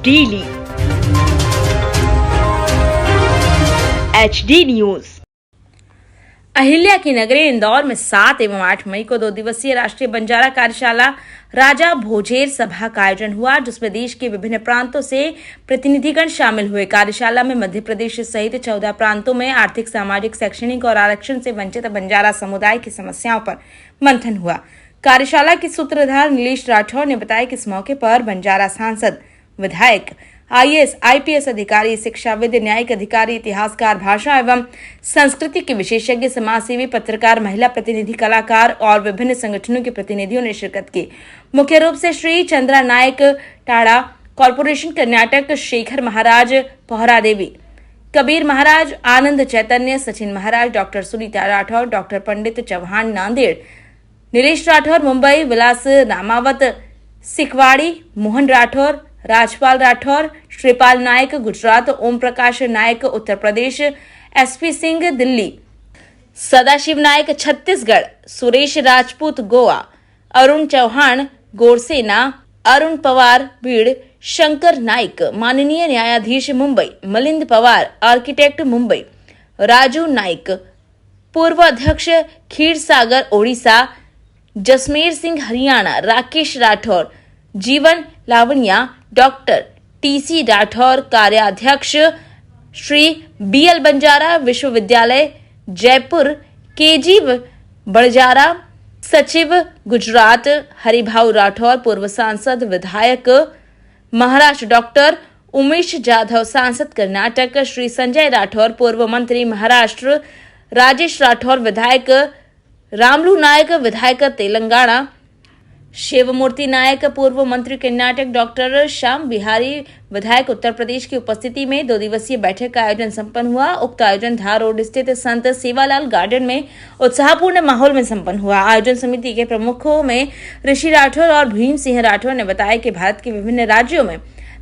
Daily. HD news. Ahilya की नगरी इंदौर में 7 एवं 8 मई को 2 दिवसीय राष्ट्रीय बंजारा कार्यशाला राजा भोजेर सभा का आयोजन हुआ, जिसमें देश के विभिन्न प्रांतों से प्रतिनिधिगण शामिल हुए। कार्यशाला में मध्य प्रदेश सहित 14 प्रांतों में आर्थिक, सामाजिक, शैक्षणिक और आरक्षण से वंचित बंजारा समुदाय की समस्याओं पर मंथन हुआ। कार्यशाला के सूत्रधार नीलेश राठौर ने बताया कि इस मौके पर बंजारा सांसद, विधायक, IAS, IPS अधिकारी, शिक्षाविद, न्यायिक अधिकारी, इतिहासकार, भाषा एवं संस्कृति के विशेषज्ञ, समाजसेवी, पत्रकार, महिला प्रतिनिधि, कलाकार और विभिन्न संगठनों के प्रतिनिधियों ने शिरकत की। मुख्य रूप से श्री चंद्रा नायक टाड़ा कॉरपोरेशन कर्नाटक, शेखर महाराज पोहरा देवी, कबीर महाराज, आनंद चैतन्य, सचिन महाराज, डॉक्टर सुनीता राठौर, डॉक्टर पंडित चौहान नांदेड़, नीलेश राठौर मुंबई, विलास रामावत सिकवाड़ी, मोहन राठौर, राजपाल राठौर, श्रीपाल नायक गुजरात, ओम प्रकाश नायक उत्तर प्रदेश, SP सिंह दिल्ली, सदाशिव नायक छत्तीसगढ़, सुरेश राजपूत गोवा, अरुण चौहान गोरसेना, अरुण पवार बीड़, शंकर नाइक माननीय न्यायाधीश मुंबई, मिलिंद पवार आर्किटेक्ट मुंबई, राजू नाइक पूर्व अध्यक्ष खीरसागर ओडिशा, जसमेर सिंह हरियाणा, राकेश राठौर, जीवन लावनिया, डॉक्टर TC राठौर, कार्याध्यक्ष श्री BL बंजारा विश्वविद्यालय जयपुर, KG बड़जारा, सचिव गुजरात हरिभाऊ राठौर, पूर्व सांसद विधायक महाराष्ट्र डॉक्टर उमेश जाधव, सांसद कर्नाटक श्री संजय राठौर, पूर्व मंत्री महाराष्ट्र राजेश राठौर, विधायक रामलू नायक, विधायक तेलंगाना शिवमूर्ति नायक, पूर्व मंत्री कर्नाटक डॉक्टर श्याम बिहारी, विधायक उत्तर प्रदेश की उपस्थिति में 2 दिवसीय बैठक का आयोजन संपन्न हुआ। उक्त आयोजन धार रोड स्थित संत सेवालाल गार्डन में उत्साहपूर्ण माहौल में संपन्न हुआ। आयोजन समिति के प्रमुखों में ऋषि राठौर और भीम सिंह राठौर ने बताया कि भारत के विभिन्न राज्यों में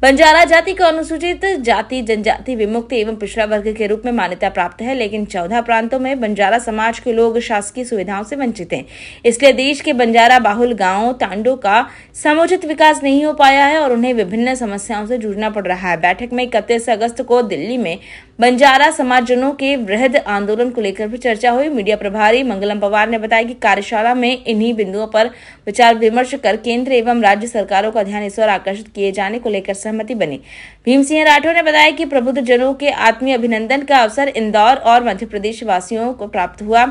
बंजारा जाति को अनुसूचित जाति, जनजाति, विमुक्त एवं पिछड़ा वर्ग के रूप में मान्यता प्राप्त है, लेकिन 14 प्रांतों में बंजारा समाज के लोग शासकीय सुविधाओं से वंचित हैं। इसलिए देश के बंजारा बाहुल गांवों, तांडों का समुचित विकास नहीं हो पाया है और उन्हें विभिन्न समस्याओं से जूझना पड़ रहा है। बैठक में 31 अगस्त को दिल्ली में बंजारा समाजजनों के वृहद आंदोलन को लेकर भी चर्चा हुई। मीडिया प्रभारी मंगलम पवार ने बताया कि कार्यशाला में इन्हीं बिंदुओं पर विचार विमर्श कर केंद्र एवं राज्य सरकारों का ध्यान इस ओर आकर्षित किए जाने को लेकर सहमति बनी। भीम सिंह राठौर ने बताया कि प्रबुद्ध जनों के आत्मीय अभिनंदन का अवसर इंदौर और मध्य प्रदेश वासियों को प्राप्त हुआ।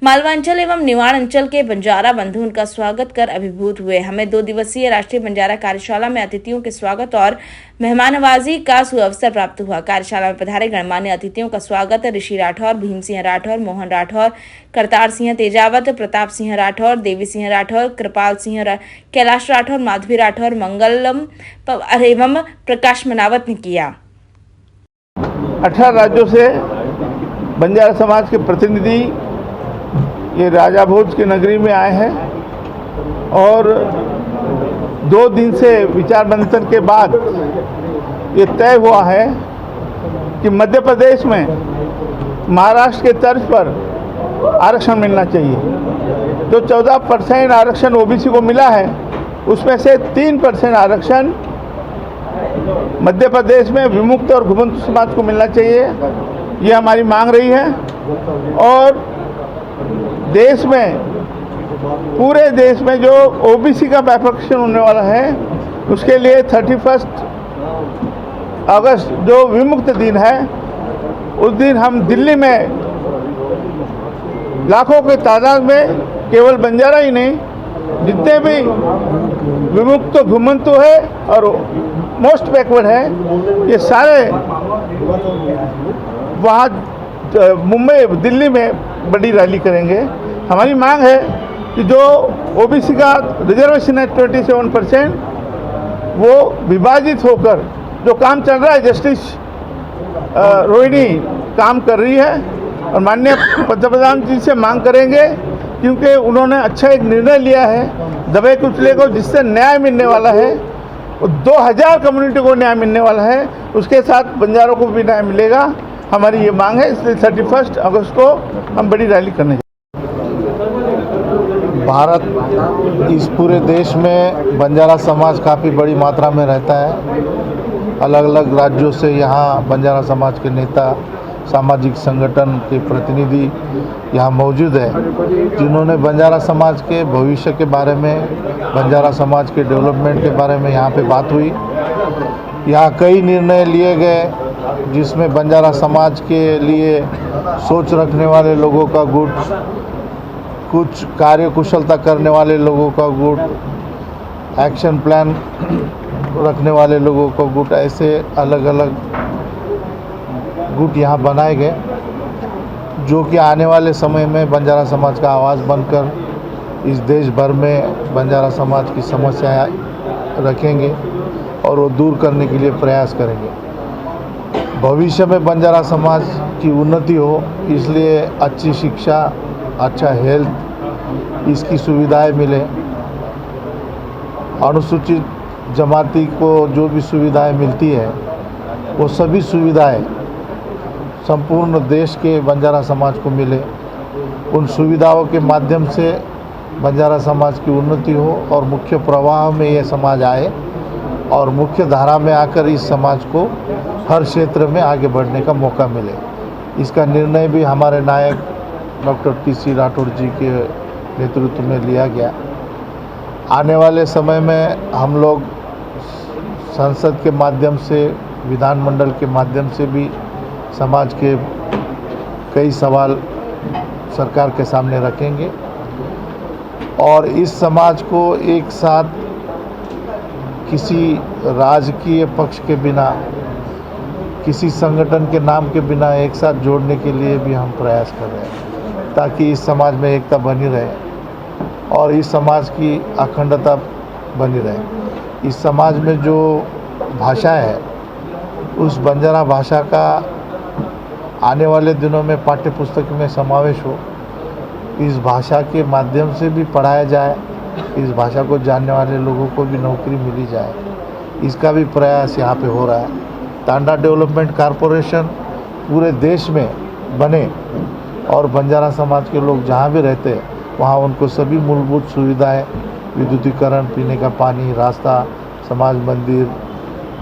मालवांचल एवं निवाड़ अंचल के बंजारा बंधु उनका स्वागत कर अभिभूत हुए। हमें 2 दिवसीय राष्ट्रीय बंजारा कार्यशाला में अतिथियों के स्वागत और मेहमानवाजी का सुअवसर प्राप्त हुआ। कार्यशाला में पधारे गणमान्य अतिथियों का स्वागत ऋषि राठौर, भीम सिंह राठौर, मोहन राठौर, करतार सिंह तेजावत, प्रताप सिंह राठौर, देवी सिंह राठौर, कृपाल सिंह, कैलाश राठौर, माधवी राठौर, मंगलम पवार एवं प्रकाश मनावत ने किया। 18 राज्यों से बंजारा समाज के प्रतिनिधि ये राजा भोज की नगरी में आए हैं और 2 दिन से विचार मंथन के बाद ये तय हुआ है कि मध्य प्रदेश में महाराष्ट्र के तर्ज पर आरक्षण मिलना चाहिए। जो 14% आरक्षण OBC को मिला है, उसमें से 3% आरक्षण मध्य प्रदेश में विमुक्त और घुमंतु समाज को मिलना चाहिए। ये हमारी मांग रही है और देश में, पूरे देश में जो OBC का बाइफर्केशन होने वाला है, उसके लिए 31 अगस्त जो विमुक्त दिन है, उस दिन हम दिल्ली में लाखों के तादाद में केवल बंजारा ही नहीं, जितने भी विमुक्त घुमंतु है और मोस्ट बैकवर्ड है, ये सारे वहाँ मुंबई, दिल्ली में बड़ी रैली करेंगे। हमारी मांग है कि जो OBC का रिजर्वेशन है 27%, वो विभाजित होकर जो काम चल रहा है, जस्टिस रोहिणी काम कर रही है और माननीय पंतप्रधान जी से मांग करेंगे, क्योंकि उन्होंने अच्छा एक निर्णय लिया है दबे कुचले को, जिससे न्याय मिलने वाला है। 2000 कम्युनिटी को न्याय मिलने वाला है, उसके साथ बंजारों को भी न्याय मिलेगा। हमारी ये मांग है, इसलिए 31 अगस्त को हम बड़ी रैली करने जा भारत, इस पूरे देश में बंजारा समाज काफ़ी बड़ी मात्रा में रहता है अलग अलग राज्यों से यहाँ बंजारा समाज के नेता, सामाजिक संगठन के प्रतिनिधि यहाँ मौजूद है, जिन्होंने बंजारा समाज के भविष्य के बारे में, बंजारा समाज के डेवलपमेंट के बारे में यहाँ पे बात हुई। यहाँ कई निर्णय लिए गए जिसमें बंजारा समाज के लिए सोच रखने वाले लोगों का गुट, कुछ कार्य कुशलता करने वाले लोगों का गुट, एक्शन प्लान रखने वाले लोगों का गुट, ऐसे अलग अलग गुट यहाँ बनाए गए, जो कि आने वाले समय में बंजारा समाज का आवाज़ बनकर इस देश भर में बंजारा समाज की समस्याएं रखेंगे और वो दूर करने के लिए प्रयास करेंगे। भविष्य में बंजारा समाज की उन्नति हो, इसलिए अच्छी शिक्षा, अच्छा हेल्थ, इसकी सुविधाएं मिले। अनुसूचित जमाती को जो भी सुविधाएं मिलती है, वो सभी सुविधाएं संपूर्ण देश के बंजारा समाज को मिले। उन सुविधाओं के माध्यम से बंजारा समाज की उन्नति हो और मुख्य प्रवाह में ये समाज आए और मुख्य धारा में आकर इस समाज को हर क्षेत्र में आगे बढ़ने का मौका मिले। इसका निर्णय भी हमारे नायक डॉक्टर टी.सी. राठौड़ जी के नेतृत्व में लिया गया। आने वाले समय में हम लोग संसद के माध्यम से, विधानमंडल के माध्यम से भी समाज के कई सवाल सरकार के सामने रखेंगे और इस समाज को एक साथ किसी राजकीय पक्ष के बिना, किसी संगठन के नाम के बिना एक साथ जोड़ने के लिए भी हम प्रयास कर रहे हैं, ताकि इस समाज में एकता बनी रहे और इस समाज की अखंडता बनी रहे। इस समाज में जो भाषा है, उस बंजारा भाषा का आने वाले दिनों में पाठ्य पुस्तक में समावेश हो, इस भाषा के माध्यम से भी पढ़ाया जाए, इस भाषा को जानने वाले लोगों को भी नौकरी मिली जाए, इसका भी प्रयास यहाँ पे हो रहा है। टांडा डेवलपमेंट कॉरपोरेशन पूरे देश में बने और बंजारा समाज के लोग जहाँ भी रहते हैं वहाँ उनको सभी मूलभूत सुविधाएं, विद्युतीकरण, पीने का पानी, रास्ता, समाज मंदिर,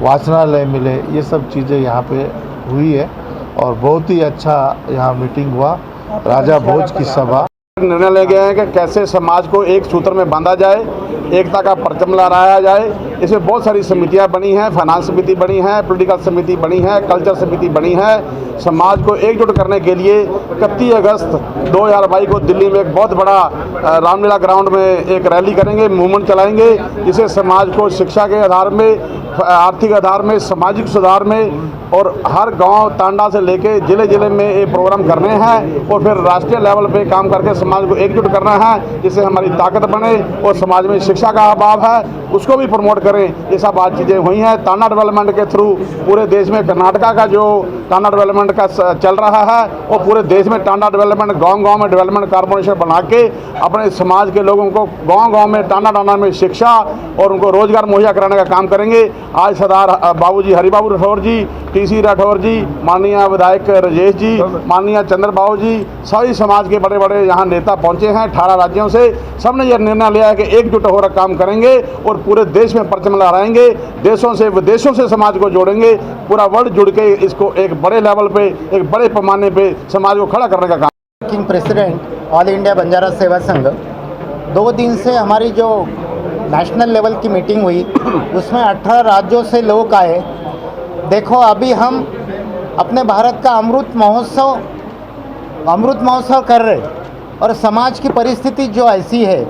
वाचनालय मिले। ये सब चीज़ें यहाँ पे हुई है और बहुत ही अच्छा यहाँ मीटिंग हुआ। राजा भोज की सभा निर्णय ले गए हैं कि कैसे समाज को एक सूत्र में बांधा जाए, एकता का परचम लहराया जाए। इसमें बहुत सारी समितियां बनी हैं, फाइनेंस समिति बनी है, पॉलिटिकल समिति बनी है, कल्चर समिति बनी है। समाज को एकजुट करने के लिए 31 अगस्त 2022 को दिल्ली में एक बहुत बड़ा रामलीला ग्राउंड में एक रैली करेंगे, मूवमेंट चलाएंगे, जिसे समाज को शिक्षा के आधार में, आर्थिक आधार में, सामाजिक सुधार में और हर गांव तांडा से लेके जिले जिले में ये प्रोग्राम करने हैं और फिर राष्ट्रीय लेवल पे काम करके समाज को एकजुट करना है, जिससे हमारी ताकत बने और समाज में शिक्षा का अभाव है उसको भी प्रमोट करें। ये सब आज चीज़ें हुई हैं। तांडा डेवलपमेंट के थ्रू पूरे देश में कर्नाटका का जो तांडा डेवलपमेंट का चल रहा है और पूरे देश में टांडा डेवलपमेंट, गाँव-गाँव में डेवलपमेंट कॉर्पोरेशन बना के अपने समाज के लोगों को गाँव-गाँव में, टांडा में शिक्षा और उनको रोजगार मुहैया कराने का काम करेंगे। आज सरदार बाबूजी हरिबाबू राठौर जी, टी.सी. राठौर जी, माननीय विधायक राजेश जी, माननीय चंद्रबाबू जी, सभी समाज के बड़े बड़े यहाँ नेता पहुँचे हैं 18 राज्यों से। सबने यह निर्णय लिया है कि एकजुट होकर काम करेंगे और पूरे देश में परचम लहराएंगे, देशों से विदेशों से समाज को जोड़ेंगे, पूरा वर्ल्ड जुड़ के इसको एक बड़े लेवल पे, एक बड़े पैमाने पे समाज को खड़ा करने का काम। Working president all India Banjara सेवा संघ, 2 दिन से हमारी जो नेशनल लेवल की मीटिंग हुई उसमें 18 राज्यों से लोग आए। देखो, अभी हम अपने भारत का अमृत महोत्सव कर रहे और समाज की परिस्थिति जो ऐसी है,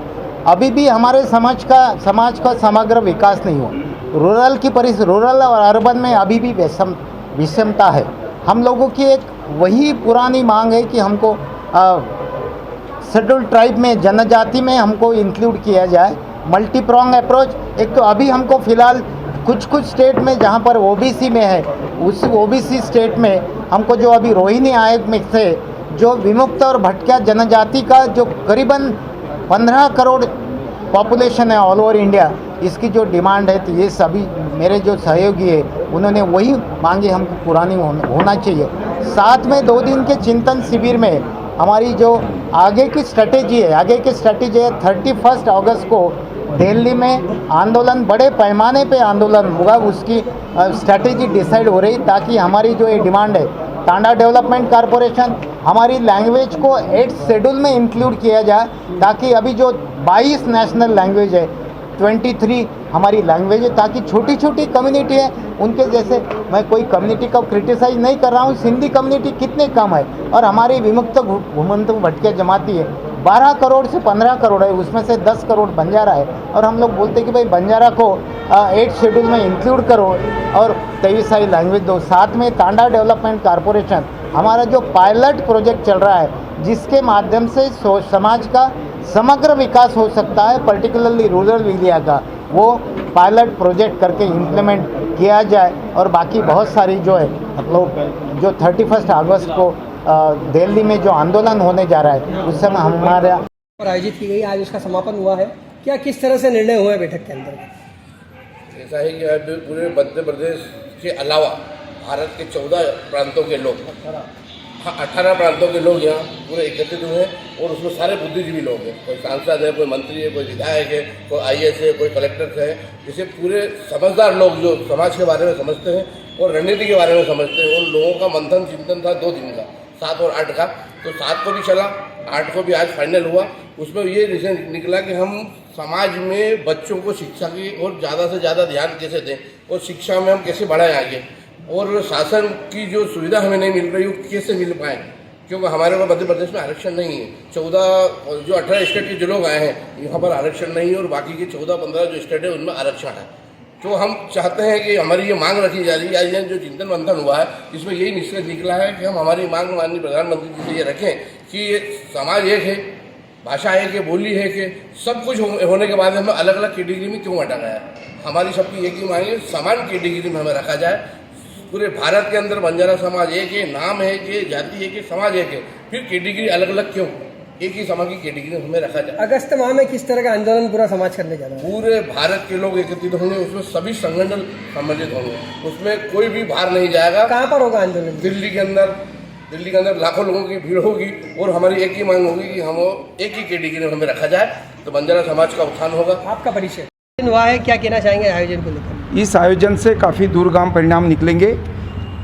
अभी भी हमारे समाज का समग्र विकास नहीं हो। रूरल और अर्बन में अभी भी विषमता है। हम लोगों की एक वही पुरानी मांग है कि हमको शेड्यूल ट्राइब में, जनजाति में हमको इंक्लूड किया जाए। मल्टी प्रॉन्ग अप्रोच, एक तो अभी हमको फ़िलहाल कुछ स्टेट में जहाँ पर ओबीसी में है, उस ओबीसी स्टेट में हमको जो अभी रोहिणी आयोग में से जो विमुक्त और भटकिया जनजाति का जो करीबन 15 करोड़ पॉपुलेशन है ऑल ओवर इंडिया, इसकी जो डिमांड है, तो ये सभी मेरे जो सहयोगी है उन्होंने वही मांगी हमको पुरानी होना चाहिए। साथ में 2 दिन के चिंतन शिविर में हमारी जो आगे की स्ट्रेटेजी है 31 अगस्त को दिल्ली में आंदोलन, बड़े पैमाने पे आंदोलन होगा, उसकी स्ट्रैटेजी डिसाइड हो रही, ताकि हमारी जो ये डिमांड है, टांडा डेवलपमेंट कॉरपोरेशन हमारी लैंग्वेज को 8th शेड्यूल में इंक्लूड किया जाए, ताकि अभी जो 22 नेशनल लैंग्वेज है, 23 हमारी लैंग्वेज है, ताकि छोटी छोटी कम्युनिटी है उनके जैसे, मैं कोई कम्युनिटी को क्रिटिसाइज नहीं कर रहा हूँ, सिंधी कम्युनिटी कितने कम है, और हमारी विमुक्त घुमंत भटके जमाती है 12 करोड़ से 15 करोड़ है, उसमें से 10 करोड़ बंजारा है, और हम लोग बोलते कि भाई बंजारा को 8th शेड्यूल में इंक्लूड करो और 23 लैंग्वेज दो। साथ में टांडा डेवलपमेंट कॉरपोरेशन हमारा जो पायलट प्रोजेक्ट चल रहा है, जिसके माध्यम से समाज का समग्र विकास हो सकता है, पर्टिकुलरली रूरल एरिया का, वो पायलट प्रोजेक्ट करके इम्प्लीमेंट किया जाए। और बाकी बहुत सारी जो है मतलब जो 31 अगस्त को दिल्ली में जो आंदोलन होने जा रहा है, उस समय हमारे आयोजित की गई, आज उसका समापन हुआ है, क्या किस तरह से निर्णय हुए बैठक के अंदर? ऐसा है कि अब पूरे मध्य प्रदेश के अलावा भारत के 14 प्रांतों के लोग, 18 प्रांतों के लोग यहाँ पूरे एकत्रित हुए हैं, और उसमें सारे बुद्धिजीवी लोग हैं, कोई सांसद है, कोई मंत्री है, कोई विधायक है, कोई IAS है, कोई कलेक्टर है, जैसे पूरे समझदार लोग जो समाज के बारे में समझते हैं और रणनीति के बारे में समझते हैं, उन लोगों का मंथन चिंतन था 2 दिन का, 7 और 8 का। तो 7 को भी चला, 8 को भी आज फाइनल हुआ। उसमें ये रीजन निकला कि हम समाज में बच्चों को शिक्षा की और ज़्यादा से ज़्यादा ध्यान कैसे दें, और शिक्षा में हम कैसे बढ़ाएं आगे, और शासन की जो सुविधा हमें नहीं मिल रही वो कैसे मिल पाए, क्योंकि हमारे को मध्य प्रदेश में आरक्षण नहीं है। 18 स्टेट के जो लोग आए हैं यहाँ पर आरक्षण नहीं है, और बाकी के 14-15 जो स्टेट है उनमें आरक्षण है। तो हम चाहते हैं कि हमारी ये मांग रखी जा रही है। आज जो चिंतन मंथन हुआ है, इसमें यही निष्कर्ष निकला है कि हम हमारी मांग माननीय प्रधानमंत्री जी से ये रखें कि ये समाज एक है, भाषा एक है, बोली है, कि सब कुछ होने के बाद हमें अलग अलग कैटेगरी में क्यों हटा गया। हमारी सबकी एक ही मांग है, समान कैटेगरी में हमें रखा जाए। पूरे भारत के अंदर बंजारा समाज एक है, नाम है कि जाति है कि समाज एक है, फिर कैटेगरी अलग अलग क्यों, एक ही समाज की कैटेगरी में हमें रखा जाए। अगस्त माह में किस तरह का आंदोलन पूरा समाज करने जा रहा है? पूरे भारत के लोग एकत्रित होंगे, उसमें सभी संगठन सम्मिलित होंगे, उसमें कोई भी बाहर नहीं जाएगा। कहाँ पर होगा आंदोलन? दिल्ली के अंदर लाखों लोगों की भीड़ होगी, और हमारी एक ही मांग होगी कि हम एक ही कैटेगरी में हमें रखा जाए, तो बंजारा समाज का उत्थान होगा। आपका परिचय हुआ है, क्या कहना चाहेंगे आयोजन को लेकर? इस आयोजन से काफ़ी दूरगाम परिणाम निकलेंगे।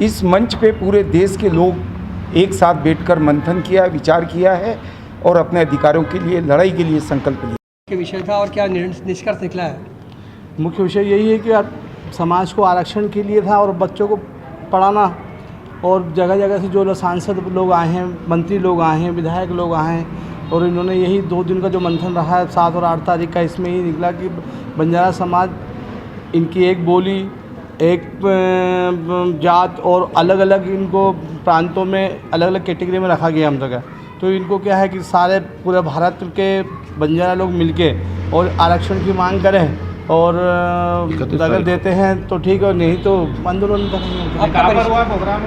इस मंच पे पूरे देश के लोग एक साथ बैठकर मंथन किया, विचार किया है, और अपने अधिकारों के लिए लड़ाई के लिए संकल्प लिया। क्या विषय था और क्या निष्कर्ष निकला है? मुख्य विषय यही है कि समाज को आरक्षण के लिए था, और बच्चों को पढ़ाना, और जगह जगह से जो सांसद लोग आए हैं, मंत्री लोग आए हैं, विधायक लोग आए हैं, और इन्होंने यही 2 दिन का जो मंथन रहा है 7 और 8 तारीख का, इसमें ही निकला कि बंजारा समाज, इनकी एक बोली, एक जात, और अलग अलग इनको प्रांतों में अलग अलग कैटेगरी में रखा गया हम जगह। तो इनको क्या है कि सारे पूरे भारत के बंजारा लोग मिलके और आरक्षण की मांग करें, और अगर देते हैं तो ठीक है, नहीं तो आंदोलन करेंगे। कहाँ पर हुआ प्रोग्राम?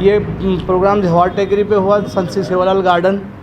ये प्रोग्राम जवाहर टेकरी पे हुआ, संत श्री सेवालाल गार्डन।